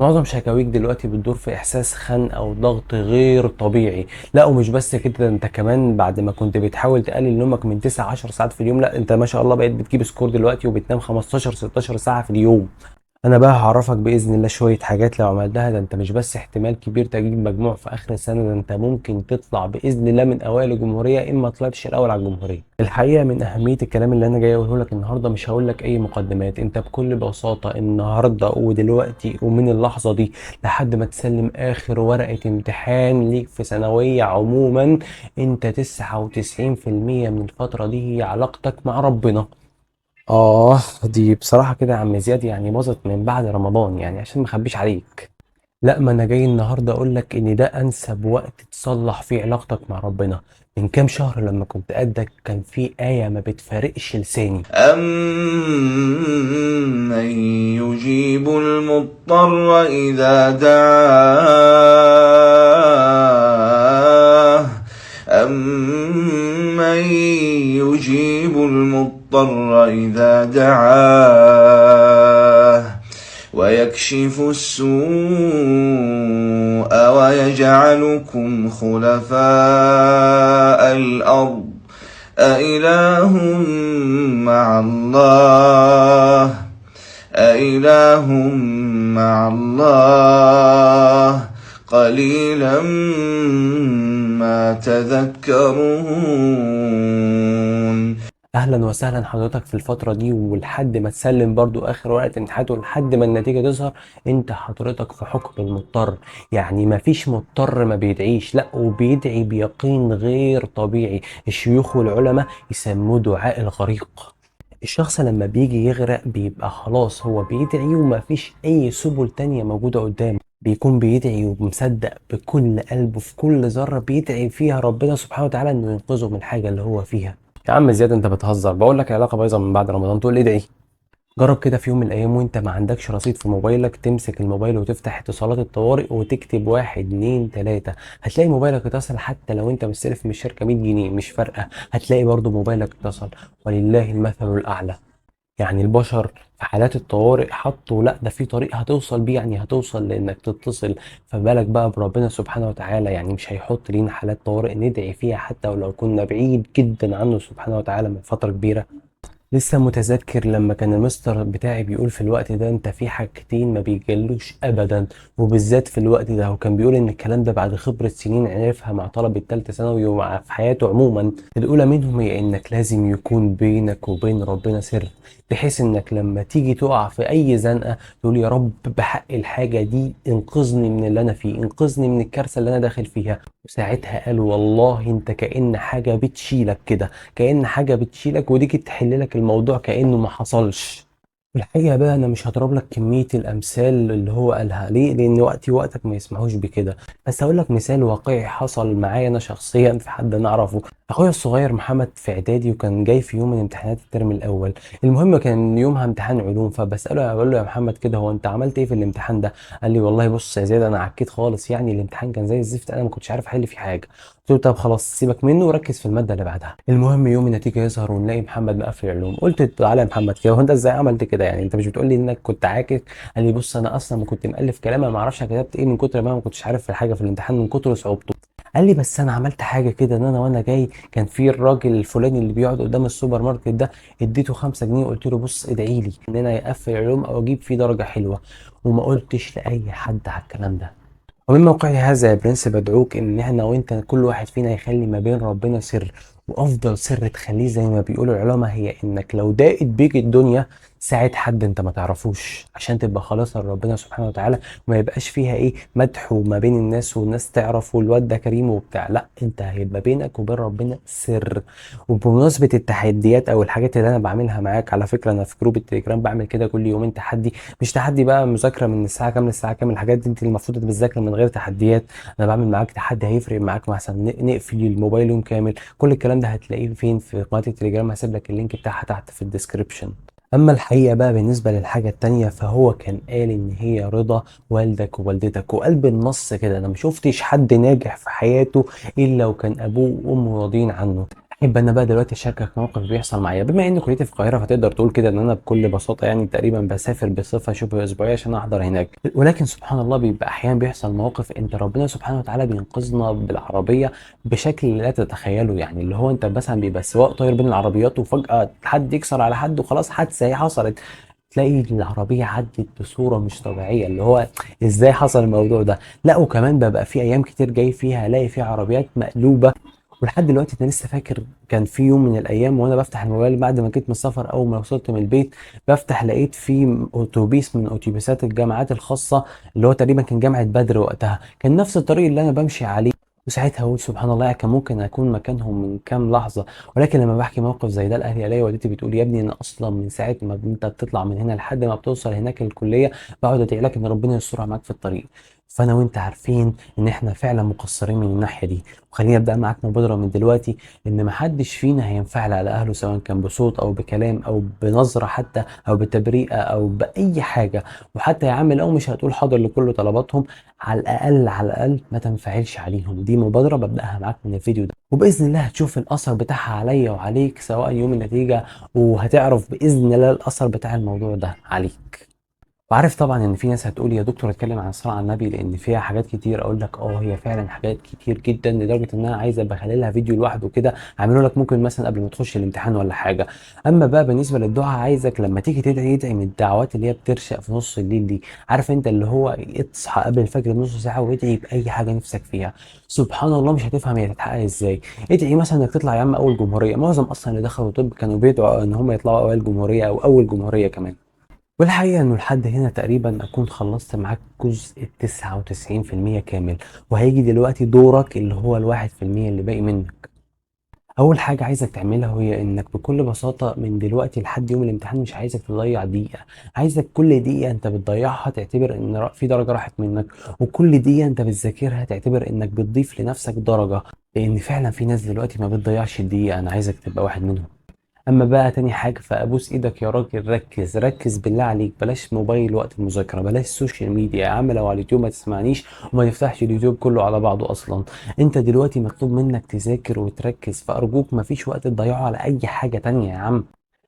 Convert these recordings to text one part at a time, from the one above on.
معظم شكاويك دلوقتي بتدور في احساس خنقه او ضغط غير طبيعي. لا ومش بس كده، ده انت كمان بعد ما كنت بتحاول تقلل نومك من 9 10 ساعات في اليوم، لا انت ما شاء الله بقيت بتجيب سكور دلوقتي وبتنام 15 16 ساعه في اليوم. انا بقى هعرفك باذن الله شويه حاجات لو عملتها، ده انت مش بس احتمال كبير تجيب مجموع في اخر السنه، ده انت ممكن تطلع باذن الله من اوائل الجمهوريه ان ما طلعتش الاول على الجمهوريه. الحقيقه من اهميه الكلام اللي انا جاي اقوله لك النهارده مش هقول لك اي مقدمات، انت بكل بساطه النهارده ودلوقتي ومن اللحظه دي لحد ما تسلم اخر ورقه امتحان ليك في ثانويه عموما، انت 99% من الفتره دي هي علاقتك مع ربنا. دي بصراحة كده يا عم زياد يعني باظت من بعد رمضان، يعني عشان ما اخبيش عليك. لا ما انا جاي النهارده اقول لك ان ده انسب وقت تصلح فيه علاقتك مع ربنا. من كام شهر لما كنت قدك كان في آية ما بتفارقش لساني. أَمَّن يُجِيبُ الْمُضْطَرَّ إِذَا دَعَاهُ أَمَّن يُجِيبُ الْمُضْطَرَّ إِذَا دَعَاهُ وَيَكْشِفُ السُّوءَ وَيَجْعَلُكُمْ خُلَفَاءَ الْأَرْضِ أإله مع الله أإله مع الله قليلا ما تذكرون. اهلا وسهلا حضرتك في الفترة دي، ولحد ما تسلم برضو اخر ورقة امتحانات ولحد ما النتيجة تظهر انت حضرتك في حكم المضطر. يعني ما فيش مضطر ما بيدعيش، لا وبيدعي بيقين غير طبيعي. الشيوخ والعلماء يسموه دعاء الغريق. الشخص لما بيجي يغرق بيبقى خلاص هو بيدعي وما فيش اي سبل تانية موجودة قدامه، بيكون بيدعي ومصدق بكل قلبه في كل ذرة بيدعي فيها ربنا سبحانه وتعالى انه ينقذه من الحاجة اللي هو فيها. يا عم زياد انت بتهزر، بقول لك العلاقه بايظه من بعد رمضان تقول لي ادعي؟ جرب كده في يوم من الايام وانت ما عندكش رصيد في موبايلك تمسك الموبايل وتفتح اتصالات الطوارئ وتكتب واحد اتنين تلاته، هتلاقي موبايلك اتصل. حتى لو انت مستلف من الشركه 100 جنيه مش فارقه، هتلاقي برضو موبايلك اتصل. ولله المثل الاعلى. يعني البشر في حالات الطوارئ حطوا لا ده في طريق هتوصل بيه، يعني هتوصل لانك تتصل. فبالك بقى بربنا سبحانه وتعالى، يعني مش هيحط لينا حالات طوارئ ندعي فيها حتى ولو كنا بعيد جدا عنه سبحانه وتعالى من فترة كبيرة. لسه متذكر لما كان المستر بتاعي بيقول في الوقت ده انت في حاجتين ما بيجلوش ابدا، وبالذات في الوقت ده، وكان بيقول ان الكلام ده بعد خبرة سنين عرفها مع طلبة تالتة ثانوي ومع في حياته عموما. الاولى منهم هي انك لازم يكون بينك وبين ربنا سر، بحيث انك لما تيجي تقع في اي زنقة تقول يا رب بحق الحاجة دي انقذني من اللي انا فيه، انقذني من الكارثة اللي انا داخل فيها. وساعتها قال والله انت كأن حاجة بتشيلك كده، كأن حاجة بتشيلك وديك تحل لك الموضوع كأنه ما حصلش. الحقيقة بقى أنا مش هضرب لك كمية الأمثال اللي هو قالها ليه، لأن وقتي وقتك ما يسمحوش بكده. بس هقول لك مثال واقعي حصل معايا أنا شخصيا في حد أنا أعرفه. أخويا الصغير محمد في إعدادي وكان جاي في يوم من امتحانات الترم الأول. المهم كان يومها امتحان علوم، فبسأله بقول له يا محمد كده هو أنت عملت إيه في الامتحان ده؟ قال لي والله بص يا زياد أنا عكيت خالص، يعني الامتحان كان زي الزفت أنا ما كنتش عارف أحل فيه حاجة. قلت له طب خلاص سيبك منه وركز في الماده اللي بعدها. المهم يوم النتيجه يظهر ونلاقي محمد مقفل علوم. قلت تعالى يا محمد كده، هو انت ازاي عملت كده؟ يعني انت مش بتقول لي انك كنت عاكس؟ قال لي بص انا اصلا ما كنت مالف كلام، انا ما اعرفش انا كتبت ايه من كتر ما أنا ما كنتش عارف في حاجه في الامتحان من كتر صعوبته. قال لي بس انا عملت حاجه كده، ان انا وانا جاي كان في الراجل الفلاني اللي بيقعد قدام السوبر ماركت ده، اديته 5 جنيه وقلت له بص ادعي لي ان انا يقفل علوم او اجيب فيه درجه حلوه. وما قلتش لاي حد على الكلام ده. ومن موقعي هذا يا برنس بدعوك ان احنا وانت كل واحد فينا يخلي ما بين ربنا سر، وافضل سر تخليه زي ما بيقولوا العلماء هي انك لو ضاقت بيك الدنيا ساعد حد انت ما تعرفوش عشان تبقى خلاص لربنا سبحانه وتعالى، وما يبقاش فيها ايه مدح وما بين الناس والناس تعرف والواد ده كريم وبتاع، لا انت هيبقى بينك وبين ربنا سر. وبمناسبة التحديات او الحاجات اللي انا بعملها معاك، على فكرة انا في جروب التليجرام بعمل كده كل يومين تحدي. مش تحدي بقى مذاكره من الساعه كام للساعه كام، الحاجات دي انت المفروض بتذاكر من غير تحديات. انا بعمل معاك تحدي هيفرق معاك، مثلا نقفل الموبايل يوم كامل. كل الكلام ده هتلاقيه فين؟ في قناه التليجرام، هسيب لك اللينك بتاعها تحت في الديسكريبشن. اما الحقيقه بقى بالنسبه للحاجه التانيه فهو كان قال ان هي رضا والدك ووالدتك، وقلب النص كده انا مشوفتش حد ناجح في حياته الا وكان ابوه وامه راضيين عنه. احب انا بقى دلوقتي اشاركك موقف بيحصل معايا. بما ان كليتي في القاهره فتقدر تقول كده ان انا بكل بساطه يعني تقريبا بسافر بصفه شبه اسبوعيه عشان احضر هناك. ولكن سبحان الله بيبقى احيانا بيحصل مواقف انت ربنا سبحانه وتعالى بينقذنا بالعربيه بشكل لا تتخيله. يعني اللي هو انت مثلا بيبقى السواق طاير بين العربيات وفجاه حد يكسر على حد وخلاص حادثه هي حصلت، تلاقي العربية عدت بصورة مش طبيعية. اللي هو ازاي حصل الموضوع ده؟ لا وكمان ببقى في ايام كتير جاي فيها الاقي في عربيات مقلوبة. ولحد دلوقتي انا لسه فاكر كان في يوم من الايام وانا بفتح الموبايل بعد ما جيت من السفر، اول ما وصلت من البيت بفتح لقيت في اتوبيس من اتوبيسات الجامعات الخاصه اللي هو تقريبا كان جامعه بدر وقتها، كان نفس الطريق اللي انا بمشي عليه. وساعتها اقول سبحان الله، يعني كان ممكن اكون مكانهم من كام لحظه. ولكن لما بحكي موقف زي ده لاهلي الاقي والدتي بتقول يا ابني انا اصلا من ساعه ما انت بتطلع من هنا لحد ما بتوصل هناك الكليه بقعد ادعي لك ان ربنا يسترها معاك في الطريق. فانا وانت عارفين ان احنا فعلا مقصرين من الناحيه دي. وخليني ابدا معاك مبادره من دلوقتي ان محدش فينا هينفعل على اهله سواء كان بصوت او بكلام او بنظره حتى او بتبريئه او باي حاجه. وحتى يا عم لو مش هتقول حاضر لكل طلباتهم، على الاقل على الاقل ما تنفعلش عليهم. دي مبادره ببداها معاك من الفيديو ده، وباذن الله هتشوف الاثر بتاعها عليا وعليك سواء يوم النتيجه، وهتعرف باذن الله الاثر بتاع الموضوع ده عليك. وعارف طبعا ان في ناس هتقول يا دكتور اتكلم عن الصلاة على النبي لان فيها حاجات كتير. اقول لك هي فعلا حاجات كتير جدا لدرجه ان انا عايز ابقى اخلي لها فيديو لوحده كده اعمله لك ممكن مثلا قبل ما تخش الامتحان ولا حاجه. اما بقى بالنسبه للدعاء عايزك لما تيجي تدعي ادعي من الدعوات اللي هي بترشق في نص الليل دي. عارف انت اللي هو اصحى قبل الفجر بنص ساعه وادعي باي حاجه نفسك فيها. سبحان الله مش هتفهم هي تتحقق ازاي. ادعي مثلا انك تطلع يا عم اول جمهوريه. معظم اصلا اللي دخلوا طب كانوا بيدعوا ان هم يطلعوا اوائل جمهوريه او اول جمهوريه كمان. والحقيقة إنه لحد هنا تقريبا أكون خلصت معاك جزء 99% كامل، وهيجي دلوقتي دورك اللي هو ال1% اللي باقي منك. أول حاجة عايزك تعملها هي إنك بكل بساطة من دلوقتي لحد يوم الامتحان مش عايزك تضيع دقيقة. عايزك كل دقيقة أنت بتضيعها تعتبر إن في درجة راحت منك، وكل دقيقة أنت بتذاكرها تعتبر إنك بتضيف لنفسك درجة. لأن فعلا في ناس دلوقتي ما بتضيعش الدقيقة، أنا عايزك تبقى واحد منهم. اما بقى تاني حاجة فابوس ايدك يا راجل، ركز ركز بالله عليك، بلاش موبايل وقت المذاكرة، بلاش سوشيال ميديا يا عم. لو على اليوتيوب ما تسمعنيش وما تفتحش اليوتيوب كله على بعضه اصلا. انت دلوقتي مطلوب منك تذاكر وتركز، فارجوك مفيش وقت تضيعه على اي حاجة تانية يا عم.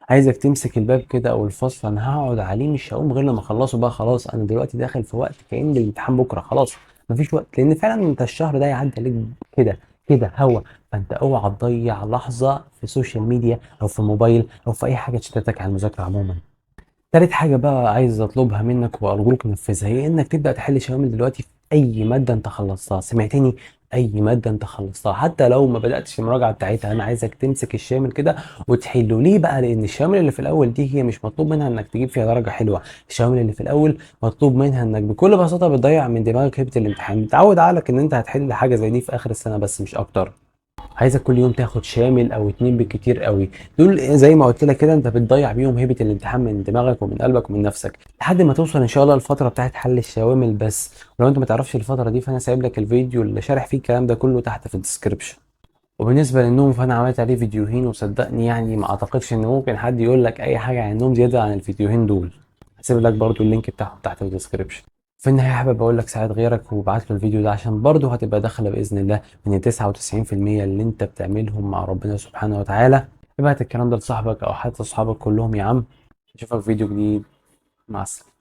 عايزك تمسك الباب كده او الفصل انا هقعد عليه مش هقوم غير لما اخلصه بقى. خلاص انا دلوقتي داخل في وقت كأن الامتحان بكرة خلاص. مفيش وقت لان فعلا انت الشهر ده يعدي عليك كده كده هوا. فانت اوعى تضيع لحظة في سوشيال ميديا او في موبايل او في اي حاجة تشتتك عن المذاكرة عموما. تالت حاجة بقى عايز اطلبها منك وارجوك تنفذها هي انك تبدأ تحل شوامل دلوقتي في اي مادة انت خلصتها. سمعتني؟ اي مادة انت خلصتها حتى لو ما بدأتش المراجعة بتاعتها انا عايزك تمسك الشامل كده وتحله. ليه بقى؟ لان الشوامل اللي في الاول دي هي مش مطلوب منها انك تجيب فيها درجة حلوة. الشوامل اللي في الاول مطلوب منها انك بكل بساطة بتضيع من دماغك هيبة الامتحان. تعود عقلك ان انت هتحل حاجة زي دي في اخر السنة بس مش اكتر. عايزك كل يوم تاخد شامل او اتنين بالكتير قوي. دول زي ما قلت لك كده انت بتضيع بيهم هيبة الامتحان من دماغك ومن قلبك ومن نفسك لحد ما توصل ان شاء الله الفترة بتاعت حل الشوامل بس. ولو انت ما تعرفش الفترة دي فانا سايب لك الفيديو اللي شارح فيه الكلام ده كله تحت في الديسكربشن. وبالنسبة للنوم فانا عملت عليه فيديوهين وصدقني يعني ما اعتقدش ان ممكن حد يقول لك اي حاجة عن النوم زيادة عن الفيديوهين دول. هسيب لك برضو اللينك بتاعهم تحت في الديسكربشن. في النهاية حابب أقول لك ساعد غيرك وابعت له الفيديو ده عشان برضه هتبقى داخلة بإذن الله من ال99% اللي أنت بتعملهم مع ربنا سبحانه وتعالى. ابعت الكلام ده لصاحبك أو حتى أصحابك كلهم يا عم. أشوفك في فيديو جديد. مع السلامة.